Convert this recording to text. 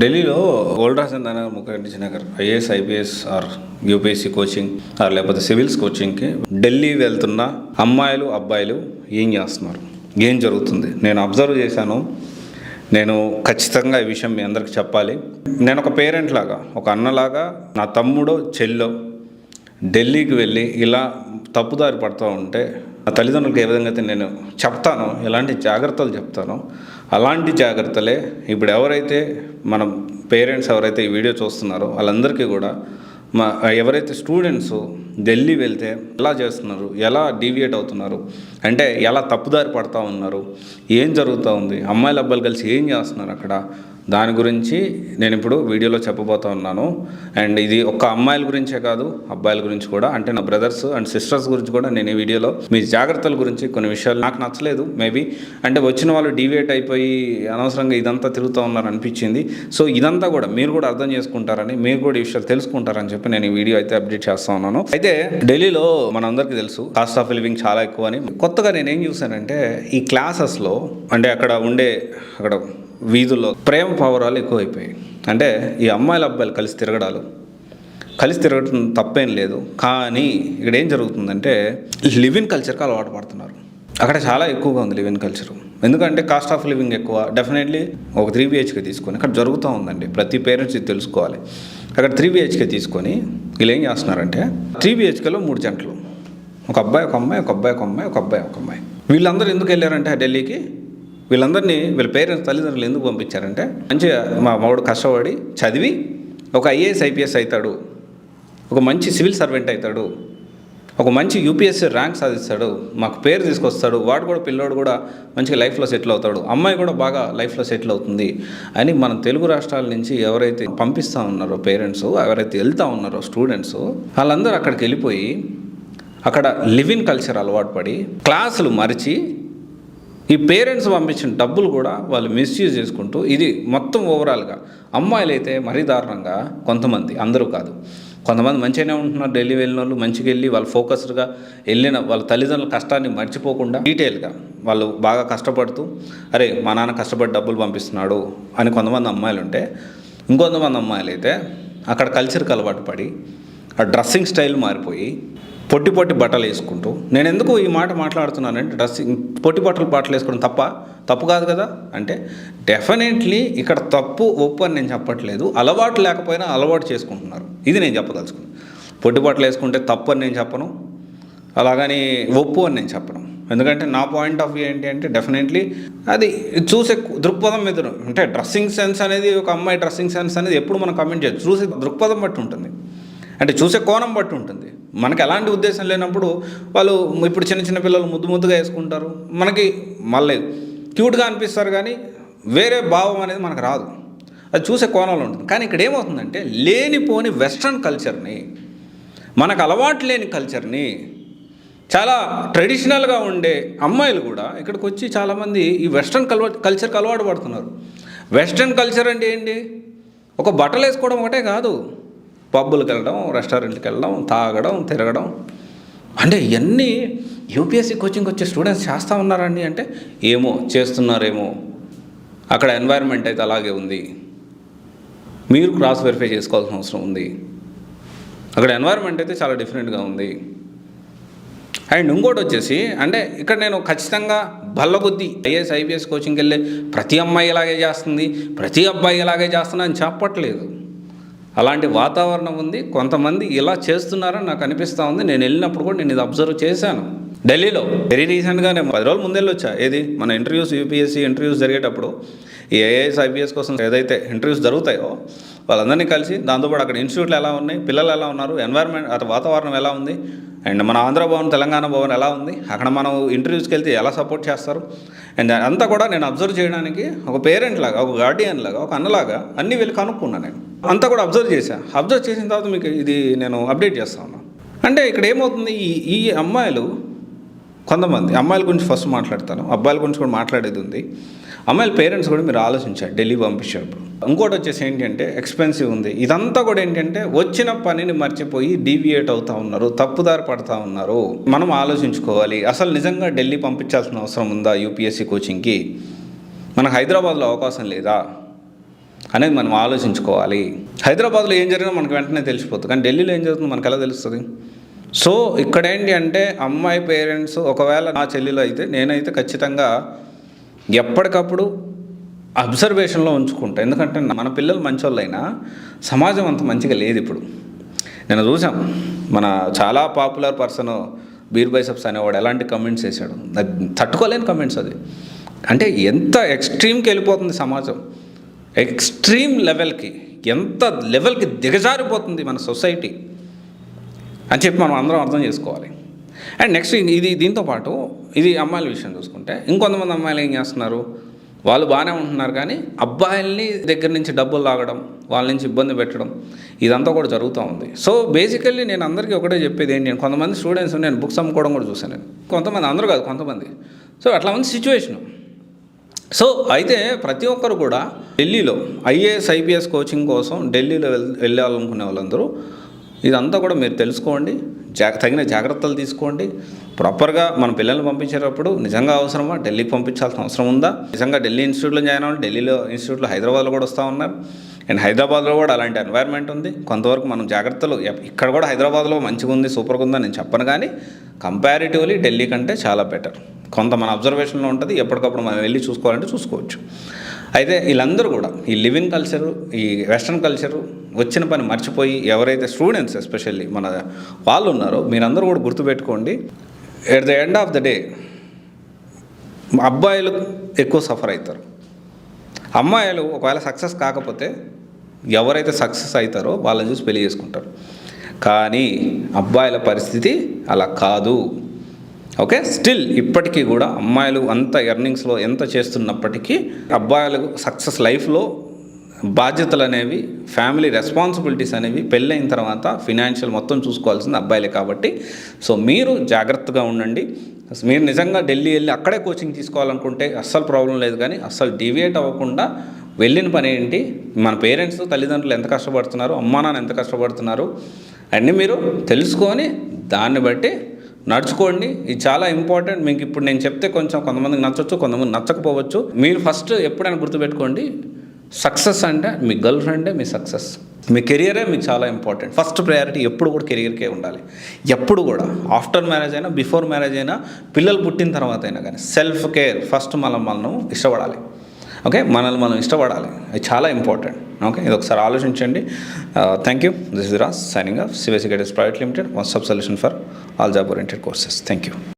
ఢిల్లీలో old Rajinder Nagar, Mukherjee Nagar IAS, IPS or UPSC coaching or లేకపోతే civils కోచింగ్కి ఢిల్లీ వెళ్తున్న అమ్మాయిలు అబ్బాయిలు ఏం చేస్తున్నారు, ఏం జరుగుతుంది నేను అబ్జర్వ్ చేశాను. నేను ఖచ్చితంగా ఈ విషయం మీ అందరికి చెప్పాలి. నేను ఒక పేరెంట్ లాగా, ఒక అన్నలాగా, నా తమ్ముడో చెల్లో ఢిల్లీకి వెళ్ళి ఇలా తప్పుదారి పడుతూ ఉంటే నా తల్లిదండ్రులకు ఏ విధంగా అయితే నేను చెప్తానో, ఎలాంటి జాగ్రత్తలు చెప్తానో అలాంటి జాగ్రత్తలే ఇప్పుడు ఎవరైతే మన పేరెంట్స్ ఎవరైతే ఈ వీడియో చూస్తున్నారో వాళ్ళందరికీ కూడా ఎవరైతే స్టూడెంట్స్ ఢిల్లీ వెళ్తే ఎలా చేస్తున్నారు, ఎలా డీవియేట్ అవుతున్నారు, అంటే ఎలా తప్పుదారి పడుతూ ఉన్నారు, ఏం జరుగుతూ ఉంది, అమ్మాయిలు అబ్బాయిలు కలిసి ఏం చేస్తున్నారు అక్కడ, దాని గురించి నేను ఇప్పుడు వీడియోలో చెప్పబోతూ ఉన్నాను. అండ్ ఇది ఒక్క అమ్మాయిల గురించే కాదు, అబ్బాయిల గురించి కూడా, అంటే నా బ్రదర్స్ అండ్ సిస్టర్స్ గురించి కూడా నేను ఈ వీడియోలో మీ జాగ్రత్తల గురించి కొన్ని విషయాలు నాకు నచ్చలేదు మేబీ, అంటే వచ్చిన వాళ్ళు డీవియేట్ అయిపోయి అనవసరంగా ఇదంతా తిరుగుతూ ఉన్నారు అనిపించింది. సో ఇదంతా కూడా మీరు కూడా అర్థం చేసుకుంటారని, మీరు కూడా ఈ విషయాలు తెలుసుకుంటారని చెప్పి నేను ఈ వీడియో అయితే అప్డేట్ చేస్తూ ఉన్నాను. అయితే ఢిల్లీలో మనందరికీ తెలుసు కాస్ట్ ఆఫ్ లివింగ్ చాలా ఎక్కువ అని. కొత్తగా నేనేం చూశానంటే ఈ క్లాసెస్లో, అంటే అక్కడ వీధుల్లో ప్రేమ పావురాలు ఎక్కువైపోయాయి. అంటే ఈ అమ్మాయిల అబ్బాయిలు కలిసి తిరగడం తప్పేం లేదు, కానీ ఇక్కడ ఏం జరుగుతుందంటే లివ్ ఇన్ కల్చర్కి అలవాటు పడుతున్నారు. అక్కడ చాలా ఎక్కువగా ఉంది లివ్ ఇన్ కల్చరు. ఎందుకంటే కాస్ట్ ఆఫ్ లివింగ్ ఎక్కువ. డెఫినెట్లీ ఒక 3 BHK తీసుకొని ఇక్కడ జరుగుతూ ఉందండి. ప్రతి పేరెంట్స్ ఇది తెలుసుకోవాలి. అక్కడ 3 BHK తీసుకొని వీళ్ళు ఏం చేస్తున్నారంటే 3 BHKలో 3 జంటలు, ఒక అబ్బాయి ఒక అమ్మాయి, ఒక అబ్బాయి ఒక అమ్మాయి, ఒక అబ్బాయి ఒక అమ్మాయి. వీళ్ళందరూ ఎందుకు వెళ్ళారంటే ఢిల్లీకి, వీళ్ళందరినీ వీళ్ళ పేరెంట్స్ తల్లిదండ్రులు ఎందుకు పంపించారంటే, మంచిగా మా వాడు కష్టపడి చదివి ఒక IAS IPS అవుతాడు, ఒక మంచి సివిల్ సర్వెంట్ అవుతాడు, ఒక మంచి UPSC ర్యాంక్ సాధిస్తాడు, మాకు పేరు తీసుకొస్తాడు, పిల్లోడు కూడా మంచిగా లైఫ్లో సెటిల్ అవుతాడు, అమ్మాయి కూడా బాగా లైఫ్లో సెటిల్ అవుతుంది అని మన తెలుగు రాష్ట్రాల నుంచి ఎవరైతే పంపిస్తూ ఉన్నారో పేరెంట్స్, ఎవరైతే వెళ్తూ ఉన్నారో స్టూడెంట్స్, వాళ్ళందరూ అక్కడికి వెళ్ళిపోయి అక్కడ లివ్ ఇన్ కల్చర్ అలవాటు పడి క్లాసులు మరిచి ఈ పేరెంట్స్ పంపించిన డబ్బులు కూడా వాళ్ళు మిస్యూజ్ చేసుకుంటూ, ఇది మొత్తం ఓవరాల్గా అమ్మాయిలు అయితే మరీ దారుణంగా, కొంతమంది, అందరూ కాదు, కొంతమంది మంచిగానే ఉంటున్నారు. ఢిల్లీ వెళ్ళిన వాళ్ళు మంచిగా వెళ్ళి వాళ్ళు ఫోకస్డ్గా వెళ్ళిన వాళ్ళ తల్లిదండ్రుల కష్టాన్ని మర్చిపోకుండా డీటెయిల్గా వాళ్ళు బాగా కష్టపడుతూ, అరే మా నాన్న కష్టపడి డబ్బులు పంపిస్తున్నాడు అని కొంతమంది అమ్మాయిలు ఉంటే, ఇంకొంతమంది అమ్మాయిలు అయితే అక్కడ కల్చర్కి అలవాటు పడి ఆ డ్రెస్సింగ్ స్టైల్ మారిపోయి పొట్టి బట్టలు వేసుకుంటూ, నేను ఎందుకు ఈ మాట మాట్లాడుతున్నానంటే పొట్టి బట్టలు వేసుకోవడం తప్పు కాదు కదా అంటే, డెఫినెట్లీ ఇక్కడ తప్పు ఒప్పు అని నేను చెప్పట్లేదు. అలవాటు లేకపోయినా అలవాటు చేసుకుంటున్నారు, ఇది నేను చెప్పదలుచుకున్నాను. పొట్టి బట్టలు వేసుకుంటే తప్పు అని నేను చెప్పను, అలాగని ఒప్పు అని నేను చెప్పను. ఎందుకంటే నా పాయింట్ ఆఫ్ వ్యూ ఏంటి అంటే, డెఫినెట్లీ అది చూసే దృక్పథం మీద, అంటే డ్రెస్సింగ్ సెన్స్ అనేది, ఒక అమ్మాయి డ్రెస్సింగ్ సెన్స్ అనేది ఎప్పుడు మనం కమెంట్ చేయొచ్చు, చూసే దృక్పథం బట్టి ఉంటుంది, అంటే చూసే కోణం బట్టి ఉంటుంది. మనకి ఎలాంటి ఉద్దేశం లేనప్పుడు వాళ్ళు ఇప్పుడు చిన్న పిల్లలు ముద్దుగా వేసుకుంటారు, మనకి మళ్ళీ క్యూట్గా అనిపిస్తారు, కానీ వేరే భావం అనేది మనకు రాదు, అది చూసే కోణంలో ఉంటుంది. కానీ ఇక్కడ ఏమవుతుందంటే లేనిపోని వెస్ట్రన్ కల్చర్ని, మనకు అలవాటు లేని కల్చర్ని, చాలా ట్రెడిషనల్గా ఉండే అమ్మాయిలు కూడా ఇక్కడికి వచ్చి చాలామంది ఈ వెస్ట్రన్ కల్చర్కి అలవాటు పడుతున్నారు. వెస్ట్రన్ కల్చర్ అంటే ఏంటి, ఒక బట్టలు వేసుకోవడం ఒకటే కాదు, పబ్బులకు వెళ్ళడం, రెస్టారెంట్కి వెళ్ళడం, తాగడం, తిరగడం, అంటే ఇవన్నీ UPSC కోచింగ్ వచ్చే స్టూడెంట్స్ చేస్తూ ఉన్నారండి. అంటే ఏమో చేస్తున్నారేమో, అక్కడ ఎన్వైర్న్మెంట్ అయితే అలాగే ఉంది, మీరు క్రాస్ వెరిఫై చేసుకోవాల్సిన అవసరం ఉంది. అక్కడ ఎన్వైర్న్మెంట్ అయితే చాలా డిఫరెంట్గా ఉంది. అండ్ ఇంకోటి వచ్చేసి, అంటే ఇక్కడ నేను ఖచ్చితంగా బల్లబుద్ధి IAS IPS కోచింగ్కి వెళ్ళే ప్రతి అమ్మాయి ఇలాగే చేస్తుంది, ప్రతి అబ్బాయి ఇలాగే చేస్తున్నా అని చెప్పట్లేదు. అలాంటి వాతావరణం ఉంది, కొంతమంది ఇలా చేస్తున్నారని నాకు అనిపిస్తూ ఉంది. నేను వెళ్ళినప్పుడు కూడా నేను ఇది అబ్జర్వ్ చేశాను ఢిల్లీలో. వెరీ రీసెంట్గా నేను 10 రోజుల ముందే వచ్చా. ఏది మన ఇంటర్వ్యూస్, UPSC ఇంటర్వ్యూస్ జరిగేటప్పుడు ఈ IAS IPS కోసం ఏదైతే ఇంటర్వ్యూస్ జరుగుతాయో వాళ్ళందరినీ కలిసి, దాంతోపాటు అక్కడ ఇన్స్టిట్యూట్లు ఎలా ఉన్నాయి, పిల్లలు ఎలా ఉన్నారు, ఎన్వైర్న్మెంట్ అటు వాతావరణం ఎలా ఉంది, అండ్ మన ఆంధ్ర భవన్, తెలంగాణ భవన్ ఎలా ఉంది, అక్కడ మనం ఇంటర్వ్యూస్కి వెళ్తే ఎలా సపోర్ట్ చేస్తారు, అండ్ అంతా కూడా నేను అబ్జర్వ్ చేయడానికి ఒక పేరెంట్ లాగా, ఒక గార్డియన్ లాగా, ఒక అన్నలాగా అన్నీ వెళ్ళి కనుక్కున్నాను. నేను అంతా కూడా అబ్జర్వ్ చేసిన తర్వాత మీకు ఇది నేను అప్డేట్ చేస్తా ఉన్నాను. అంటే ఇక్కడ ఏమవుతుంది, ఈ అమ్మాయిలు, కొంతమంది అమ్మాయిల గురించి ఫస్ట్ మాట్లాడతాను, అబ్బాయిల గురించి కూడా మాట్లాడేది ఉంది. అమ్మాయిల పేరెంట్స్ కూడా మీరు ఆలోచించారు ఢిల్లీ పంపించేటప్పుడు. ఇంకోటి వచ్చేసి ఏంటంటే ఎక్స్పెన్సివ్ ఉంది. ఇదంతా కూడా ఏంటంటే వచ్చిన పనిని మర్చిపోయి డీవియేట్ అవుతూ ఉన్నారు, తప్పుదారి పడుతూ ఉన్నారు. మనం ఆలోచించుకోవాలి, అసలు నిజంగా ఢిల్లీ పంపించాల్సిన అవసరం ఉందా UPSC కోచింగ్కి? మనకు హైదరాబాద్లో అవకాశం లేదా? అనేది మనం ఆలోచించుకోవాలి. హైదరాబాద్లో ఏం జరిగినా మనకు వెంటనే తెలిసిపోతుంది, కానీ ఢిల్లీలో ఏం జరుగుతుందో మనకు ఎలా తెలుస్తుంది? సో ఇక్కడ ఏంటి అంటే అమ్మాయి పేరెంట్స్, ఒకవేళ నా చెల్లిలో అయితే నేనైతే ఖచ్చితంగా ఎప్పటికప్పుడు అబ్జర్వేషన్లో ఉంచుకుంటా. ఎందుకంటే మన పిల్లలు మంచోళ్ళైనా సమాజం అంత మంచిగా లేదు ఇప్పుడు. నేను చూసాం, మన చాలా పాపులర్ పర్సన్ బీర్ బైసప్స్ అనేవాడు ఎలాంటి కమెంట్స్ వేశాడు, తట్టుకోలేని కమెంట్స్. అది అంటే ఎంత ఎక్స్ట్రీమ్కి వెళ్ళిపోతుంది సమాజం, ఎక్స్ట్రీమ్ లెవెల్కి, ఎంత లెవెల్కి దిగజారిపోతుంది మన సొసైటీ అని చెప్పి మనం అందరం అర్థం చేసుకోవాలి. అండ్ నెక్స్ట్ ఇది దీంతోపాటు ఇది అమ్మాయిల విషయం చూసుకుంటే, ఇంకొంతమంది అమ్మాయిలు ఏం చేస్తున్నారు, వాళ్ళు బాగానే ఉంటున్నారు కానీ అబ్బాయిల్ని దగ్గర నుంచి డబ్బులు లాగడం, వాళ్ళ నుంచి ఇబ్బంది పెట్టడం, ఇదంతా కూడా జరుగుతూ ఉంది. సో బేసికల్లీ నేను అందరికీ ఒకటే చెప్పేది ఏంటి, నేను కొంతమంది స్టూడెంట్స్ నేను బుక్స్ అమ్ముకోవడం కూడా చూశాను నేను, కొంతమంది, అందరూ కాదు కొంతమంది. సో అట్లా ఉంది సిచ్యువేషను. సో అయితే ప్రతి ఒక్కరు కూడా ఢిల్లీలో ఐఏఎస్ ఐపీఎస్ కోచింగ్ కోసం ఢిల్లీలో వెళ్ళాలనుకునే వాళ్ళందరూ ఇదంతా కూడా మీరు తెలుసుకోండి, తగిన జాగ్రత్తలు తీసుకోండి. ప్రాపర్గా మన పిల్లల్ని పంపించేటప్పుడు నిజంగా అవసరమా, ఢిల్లీకి పంపించాల్సిన అవసరం ఉందా, నిజంగా ఢిల్లీ ఇన్స్టిట్యూట్లో జాయిన్ అవ్వాలి, ఢిల్లీలో ఇన్స్టిట్యూట్లో హైదరాబాద్లో కూడా వస్తూ ఉన్నారు. అండ్ హైదరాబాద్లో కూడా అలాంటి ఎన్వైర్న్మెంట్ ఉంది. కొంతవరకు మనం జాగ్రత్తలు, ఇక్కడ కూడా హైదరాబాద్లో మంచిగా ఉంది, సూపర్గా ఉందని నేను చెప్పను, కానీ కంపారిటివ్లీ ఢిల్లీ కంటే చాలా బెటర్. కొంత మన అబ్జర్వేషన్లో ఉంటుంది, ఎప్పటికప్పుడు మనం వెళ్ళి చూసుకోవాలంటే చూసుకోవచ్చు. అయితే వీళ్ళందరూ కూడా ఈ లివింగ్ కల్చరు, ఈ వెస్ట్రన్ కల్చరు వచ్చిన పని మర్చిపోయి ఎవరైతే స్టూడెంట్స్ ఎస్పెషల్లీ మన వాళ్ళు ఉన్నారో మీరందరూ కూడా గుర్తుపెట్టుకోండి, at the end of the day అబ్బాయిలు ఎక్కువ సఫర్ అవుతారు. అమ్మాయిలు ఒకవేళ సక్సెస్ కాకపోతే ఎవరైతే సక్సెస్ అవుతారో వాళ్ళని చూసి పెళ్లి చేసుకుంటారు. కానీ అబ్బాయిల పరిస్థితి అలా కాదు. ఓకే, స్టిల్ ఇప్పటికీ కూడా అమ్మాయిలు అంత ఎర్నింగ్స్లో ఎంత చేస్తున్నప్పటికీ అబ్బాయిలు సక్సెస్ లైఫ్లో బాధ్యతలు అనేవి, ఫ్యామిలీ రెస్పాన్సిబిలిటీస్ అనేవి పెళ్ళైన తర్వాత ఫినాన్షియల్ మొత్తం చూసుకోవాల్సింది అబ్బాయిలే. కాబట్టి సో మీరు జాగ్రత్తగా ఉండండి. మీరు నిజంగా ఢిల్లీ వెళ్ళి అక్కడే కోచింగ్ తీసుకోవాలనుకుంటే అస్సలు ప్రాబ్లం లేదు, కానీ అస్సలు డివియేట్ అవ్వకుండా వెళ్ళిన పని ఏంటి, మన పేరెంట్స్ తల్లిదండ్రులు ఎంత కష్టపడుతున్నారు, అమ్మా నాన్న ఎంత కష్టపడుతున్నారు అన్నీ మీరు తెలుసుకొని దాన్ని బట్టి నడుచుకోండి. ఇది చాలా ఇంపార్టెంట్. మీకు ఇప్పుడు నేను చెప్తే కొంతమందికి నచ్చవచ్చు, కొంతమంది నచ్చకపోవచ్చు. మీరు ఫస్ట్ ఎప్పుడైనా గుర్తుపెట్టుకోండి, సక్సెస్ అంటే మీ గర్ల్ ఫ్రెండే మీ సక్సెస్, మీ కెరియరే మీకు చాలా ఇంపార్టెంట్. ఫస్ట్ ప్రయారిటీ ఎప్పుడు కూడా కెరియర్కే ఉండాలి. ఎప్పుడు కూడా ఆఫ్టర్ మ్యారేజ్ అయినా, బిఫోర్ మ్యారేజ్ అయినా, పిల్లలు పుట్టిన తర్వాత అయినా కానీ సెల్ఫ్ కేర్ ఫస్ట్ మనం ఇష్టపడాలి. ఓకే, మనల్ని మనం ఇష్టపడాలి, అది చాలా ఇంపార్టెంట్. ఓకే, ఇది ఒకసారి ఆలోచించండి. Thank you. This is Raj signing off CBSE Guidance Private Limited, one stop solution for all job oriented courses. Thank you.